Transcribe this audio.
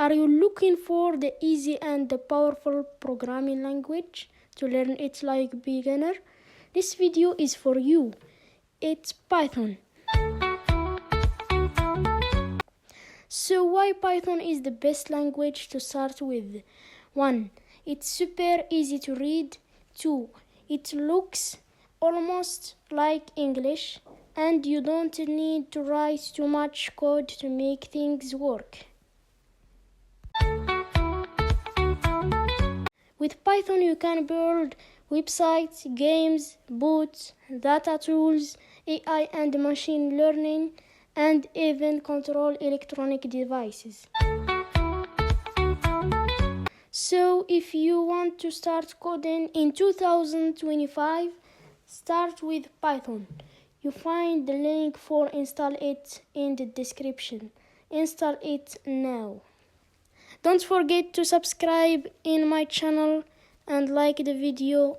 Are you looking for the easy and the powerful programming language to learn it like beginner? This video is for you. It's Python. So why Python is the best language to start with? 1. It's super easy to read. 2. It looks almost like English, and you don't need to write too much code to make things work. With Python, you can build websites, games, bots, data tools, AI and machine learning, and even control electronic devices. So if you want to start coding in 2025, start with Python. You find the link for install it in the description. Install it now. Don't forget to subscribe in my channel and like the video.